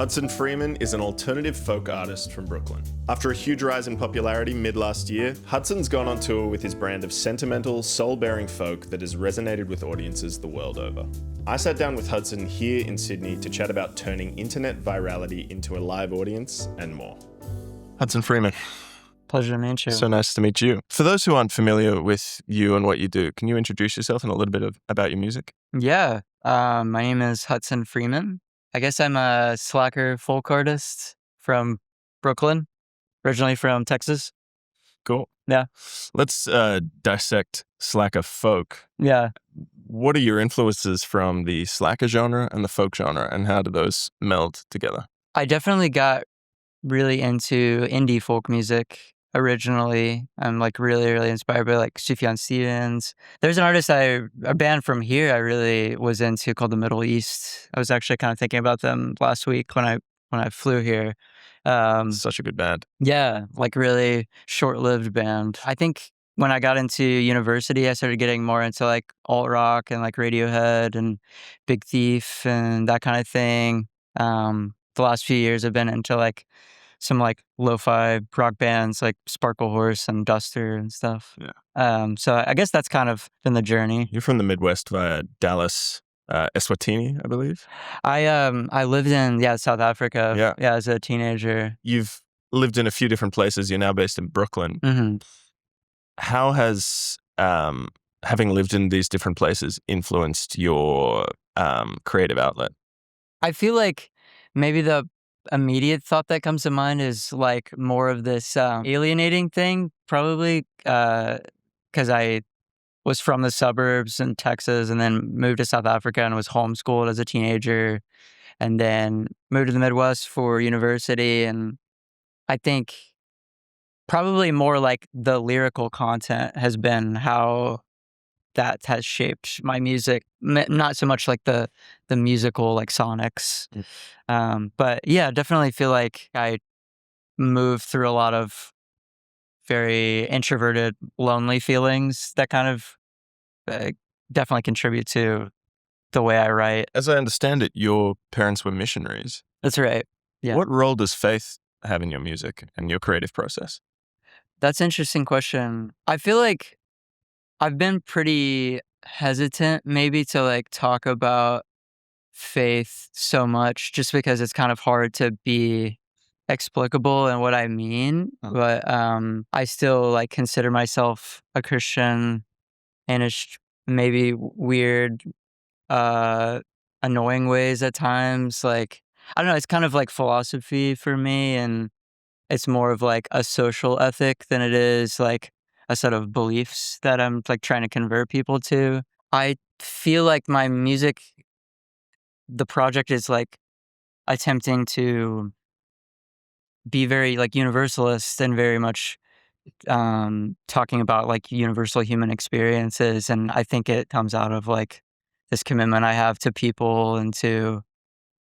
Hudson Freeman is an alternative folk artist from Brooklyn. After a huge rise in popularity mid-last year, Hudson's gone on tour with his brand of sentimental, soul-bearing folk that has resonated with audiences the world over. I sat down with Hudson here in Sydney to chat about turning internet virality into a live audience and more. Hudson Freeman. Pleasure to meet you. So nice to meet you. For those who aren't familiar with you and what you do, can you introduce yourself and a little bit about your music? Yeah. My name is Hudson Freeman. I guess I'm a slacker folk artist from Brooklyn, originally from Texas. Cool. Yeah. Let's dissect slacker folk. Yeah. What are your influences from the slacker genre and the folk genre, and how do those meld together? I definitely got really into indie folk music originally. I'm like really inspired by like Sufjan Stevens. There's an artist a band from here I really was into called the Middle East. I was actually kind of thinking about them last week when I flew here. Such a good band. Yeah, like really short-lived band. I think when I got into university, I started getting more into like alt rock and like Radiohead and Big Thief and that kind of thing. The last few years I've been into like some like lo-fi rock bands like Sparkle Horse and Duster and stuff. Yeah. So I guess that's kind of been the journey. You're from the Midwest via Dallas, Eswatini, I believe. I lived in South Africa. Yeah. As a teenager. You've lived in a few different places. You're now based in Brooklyn. Mm-hmm. How has having lived in these different places influenced your creative outlet? I feel like maybe the immediate thought that comes to mind is like more of this alienating thing, probably because I was from the suburbs in Texas and then moved to South Africa and was homeschooled as a teenager and then moved to the Midwest for university. And I think probably more like the lyrical content has been how that has shaped my music, not so much like the musical like sonics. But yeah, definitely feel like I moved through a lot of very introverted, lonely feelings that kind of definitely contribute to the way I write. As I understand it, your parents were missionaries. That's right. Yeah. What role does faith have in your music and your creative process? That's an interesting question. I feel like I've been pretty hesitant maybe to like talk about faith so much just because it's kind of hard to be explicable in what I mean. But I still like consider myself a Christian in maybe weird, annoying ways at times. Like, I don't know, it's kind of like philosophy for me, and it's more of like a social ethic than it is like a set of beliefs that I'm like trying to convert people to. I feel like my music, the project is like attempting to be very like universalist and very much talking about like universal human experiences. And I think it comes out of like this commitment I have to people and to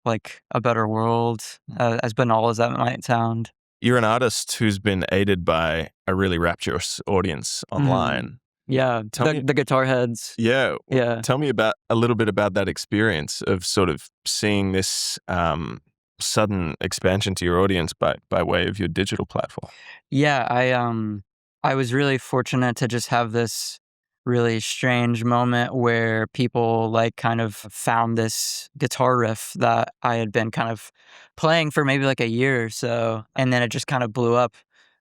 like a better world, as banal as that might sound. You're an artist who's been aided by a really rapturous audience online. Yeah, the guitar heads. Yeah. Yeah. Tell me a little bit about that experience of sort of seeing this sudden expansion to your audience by way of your digital platform. Yeah, I was really fortunate to just have this really strange moment where people like kind of found this guitar riff that I had been kind of playing for maybe like a year or so, and then it just kind of blew up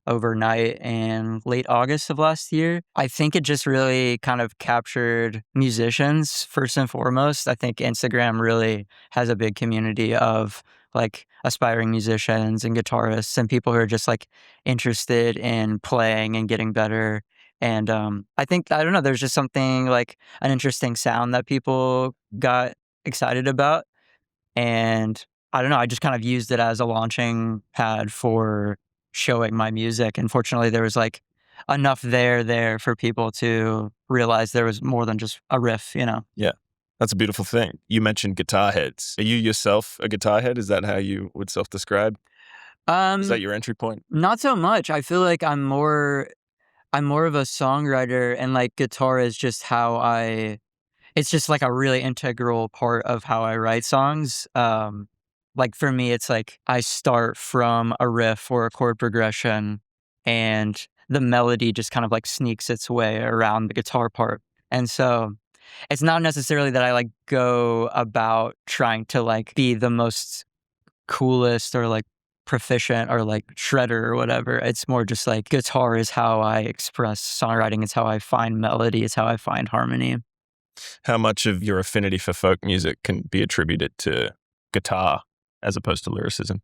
overnight in late August of last year. I think it just really kind of captured musicians first and foremost. I think Instagram really has a big community of like aspiring musicians and guitarists and people who are just like interested in playing and getting better. And I think, I don't know, there's just something like an interesting sound that people got excited about. And I don't know, I just kind of used it as a launching pad for showing my music. And fortunately, there was like enough there for people to realize there was more than just a riff, you know? Yeah. That's a beautiful thing. You mentioned guitar heads. Are you yourself a guitar head? Is that how you would self-describe? Is that your entry point? Not so much. I feel like I'm more of a songwriter, and like guitar is just it's just like a really integral part of how I write songs. Like for me, it's like I start from a riff or a chord progression, and the melody just kind of like sneaks its way around the guitar part. And so it's not necessarily that I like go about trying to like be the most coolest or like proficient or like shredder or whatever. It's more just like guitar is how I express songwriting. It's how I find melody. It's how I find harmony. How much of your affinity for folk music can be attributed to guitar as opposed to lyricism?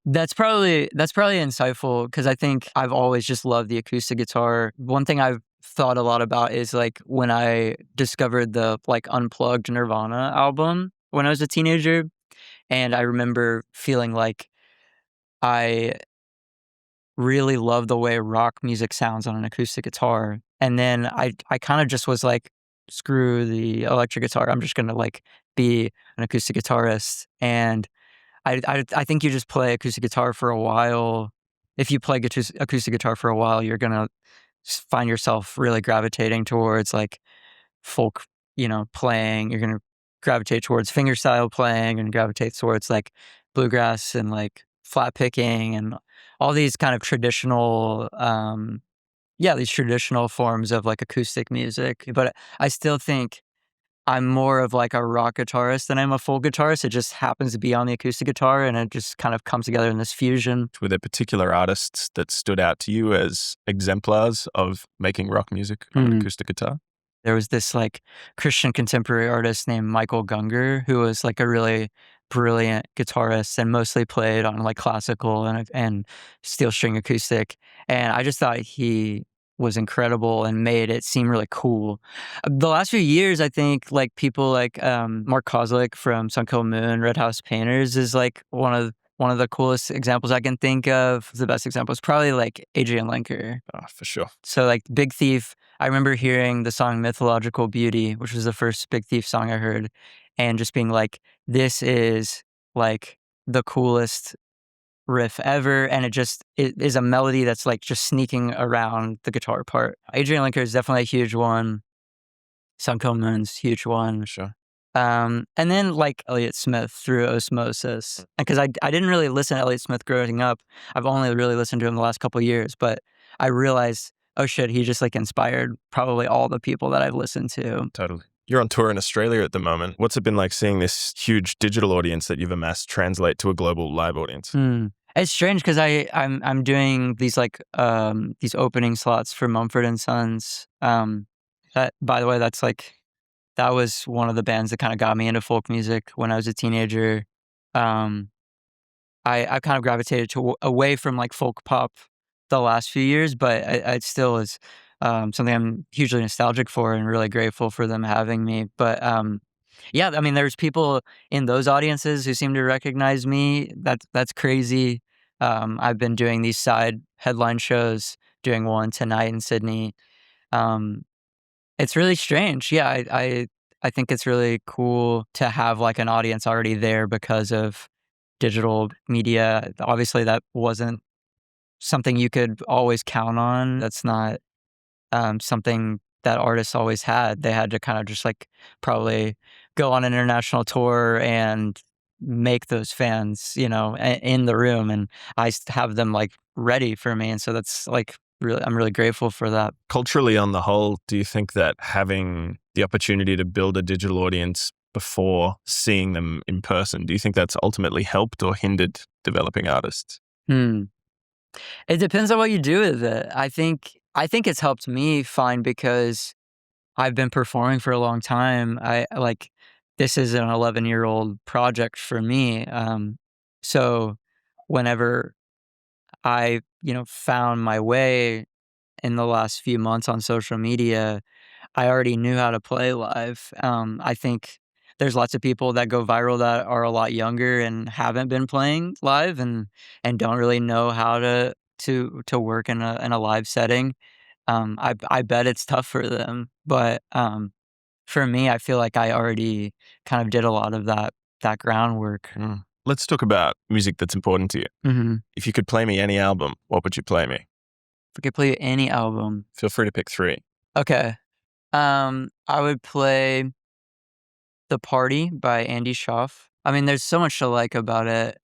That's probably insightful because I think I've always just loved the acoustic guitar. One thing I've thought a lot about is like when I discovered the like unplugged Nirvana album when I was a teenager, and I remember feeling like I really love the way rock music sounds on an acoustic guitar. And then I kind of just was like, screw the electric guitar. I'm just gonna like be an acoustic guitarist. And I think you just play acoustic guitar for a while. If you play acoustic guitar for a while, you're gonna find yourself really gravitating towards like folk, playing. You're gonna gravitate towards fingerstyle playing and gravitate towards like bluegrass and like flat picking and all these kind of traditional, these traditional forms of like acoustic music. But I still think I'm more of like a rock guitarist than I'm a folk guitarist. It just happens to be on the acoustic guitar and it just kind of comes together in this fusion. Were there particular artists that stood out to you as exemplars of making rock music on an acoustic guitar? There was this like Christian contemporary artist named Michael Gungor who was like a really brilliant guitarist and mostly played on like classical and steel string acoustic. And I just thought he was incredible and made it seem really cool. The last few years, I think like people like Mark Kozlik from Sun Kil Moon, Red House Painters is like one of the coolest examples I can think of. The best example is probably like Adrian Lenker. Oh, for sure. So like Big Thief, I remember hearing the song Mythological Beauty, which was the first Big Thief song I heard, and just being like, this is like the coolest riff ever. And it is a melody that's like just sneaking around the guitar part. Adrian Linker is definitely a huge one. Sun Kil Moon's huge one. For sure. And then like Elliott Smith through osmosis. Because I didn't really listen to Elliott Smith growing up. I've only really listened to him the last couple of years, but I realized, oh shit, he just like inspired probably all the people that I've listened to. Totally. You're on tour in Australia at the moment. What's it been like seeing this huge digital audience that you've amassed translate to a global live audience? It's strange because I'm doing these like these opening slots for Mumford and Sons. That by the way, that was one of the bands that kind of got me into folk music when I was a teenager. Um, I kind of gravitated away from like folk pop the last few years, but I still is something I'm hugely nostalgic for and really grateful for them having me. But yeah, I mean, there's people in those audiences who seem to recognize me. That's crazy. I've been doing these side headline shows, doing one tonight in Sydney. Um, it's really strange. Yeah, I think it's really cool to have like an audience already there because of digital media. Obviously, that wasn't something you could always count on. That's not something that artists always had. They had to kind of just like probably go on an international tour and make those fans, in the room. And have them like ready for me. And so that's like really, I'm really grateful for that. Culturally, on the whole, do you think that having the opportunity to build a digital audience before seeing them in person, do you think that's ultimately helped or hindered developing artists? It depends on what you do with it. I think it's helped me find because I've been performing for a long time. I like this is an 11-year-old project for me. So whenever I, found my way in the last few months on social media, I already knew how to play live. I think there's lots of people that go viral that are a lot younger and haven't been playing live and don't really know how to work in a live setting. I bet it's tough for them, but for me, I feel like I already kind of did a lot of that groundwork. Let's talk about music that's important to you. If you could play me any album, what would you play me? If I could play any album, Feel free to pick 3. okay. I would play "The Party" by Andy Schaaf. I mean, there's so much to like about it.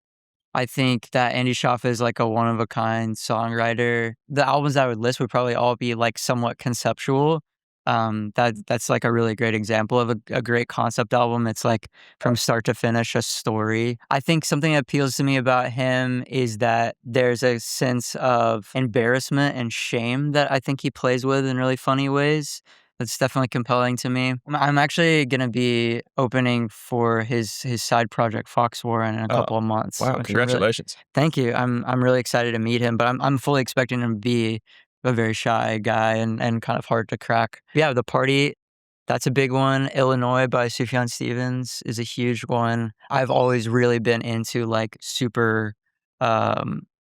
I think that Andy Schaff is like a one-of-a-kind songwriter. The albums I would list would probably all be like somewhat conceptual. That's like a really great example of a great concept album. It's like from start to finish a story. I think something that appeals to me about him is that there's a sense of embarrassment and shame that I think he plays with in really funny ways. That's definitely compelling to me. I'm actually gonna be opening for his side project Fox Warren in a couple of months. Wow, congratulations. Thank you. I'm really excited to meet him, but I'm fully expecting him to be a very shy guy and kind of hard to crack. Yeah, The Party, that's a big one. Illinois by Sufjan Stevens is a huge one. I've always really been into like super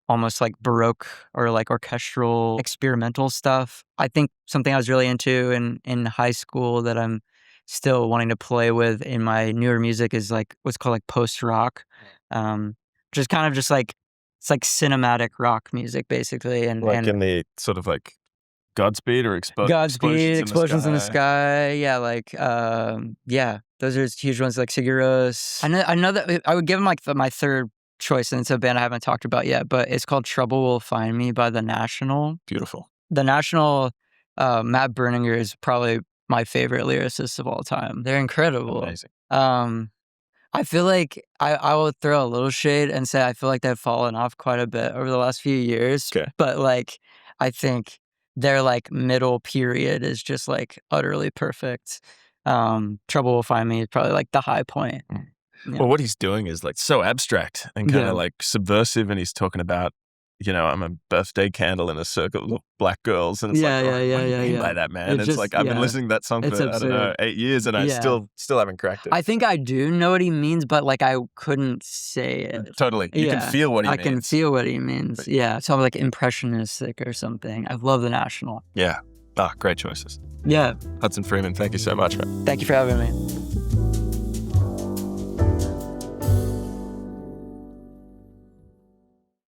almost like Baroque or like orchestral experimental stuff. I think something I was really into in high school that I'm still wanting to play with in my newer music is like what's called like post rock. Which is kind of just like it's like cinematic rock music basically, and in the sort of like Godspeed or Godspeed, Explosions in the Sky. Yeah, like yeah, those are huge ones like Seguros. I know that I would give them like my third choice, and it's a band I haven't talked about yet, but it's called Trouble Will Find Me by The National. Beautiful. The National, Matt Berninger is probably my favorite lyricist of all time. They're incredible. Amazing. I feel like I will throw a little shade and say I feel like they've fallen off quite a bit over the last few years. Okay. But like I think their like middle period is just like utterly perfect. Trouble Will Find Me is probably like the high point. Yeah. Well, what he's doing is like so abstract and kind of like subversive, and he's talking about, I'm a birthday candle in a circle of black girls, and it's what do you mean by that, man? It's like I've been listening to that song for I don't know 8 years, and I still haven't cracked it. I think I do know what he means, but like I couldn't say it. Totally, you can feel what he means. I can feel what he means. But, yeah, so I'm like impressionistic or something. I love The National. Yeah, great choices. Yeah, Hudson Freeman, thank you so much, man. Thank you for having me.